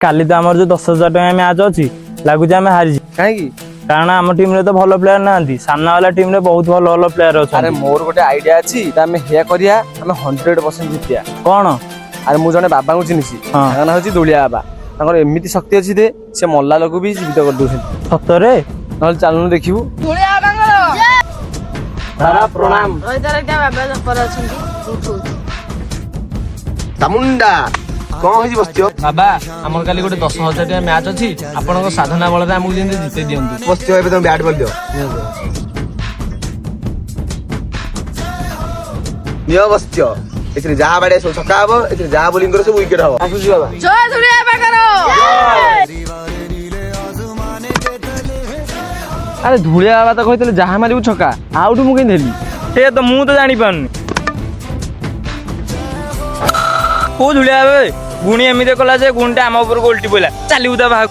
काली तो आमर जो 10,000 टका मैच अच्छी लगुच आम हारी कहीं कारण आम टीम रे तो भल प्लेयर ना सामना वाला टीम रे बहुत भल भल प्लेयर अरे अच्छा मोर गोटे आइडिया अच्छी आम हे करिया आम 100% जितिया कौन अरे मु जने बाबा को चिन्हिसी हाँ। ताଙ୍କ ना होची दुलिया बाबा तांकर एमिति शक्ति अछि दे से मल्ला लोक भी जीवित कर दोछन सतरे नहल चालनु देखिबु दादा प्रणाम तामुंडा कौन होई बसचो बाबा हमर काली गोटे 10,000 टका मैच अछि आपनक साधना बल रे हमकु जेंति जिते दियंतु बसचो एबे तुम बैट बॉल दियो नियो बसचो एथि जहा बाडे सब छक्का हबो एथि जहा बॉलिंग करो सब विकेट हबो आसुजी बाबा जय दुनिया पे करो अरे धुलिया बाबा तो कहितले जहा मारिबु छक्का आउटु मु केन देली से तो मु तो जानी पानी को झुलिया गुणी एमती कला जे गुणटा आम ऊपर उल्टी पड़ा चलू ता भाग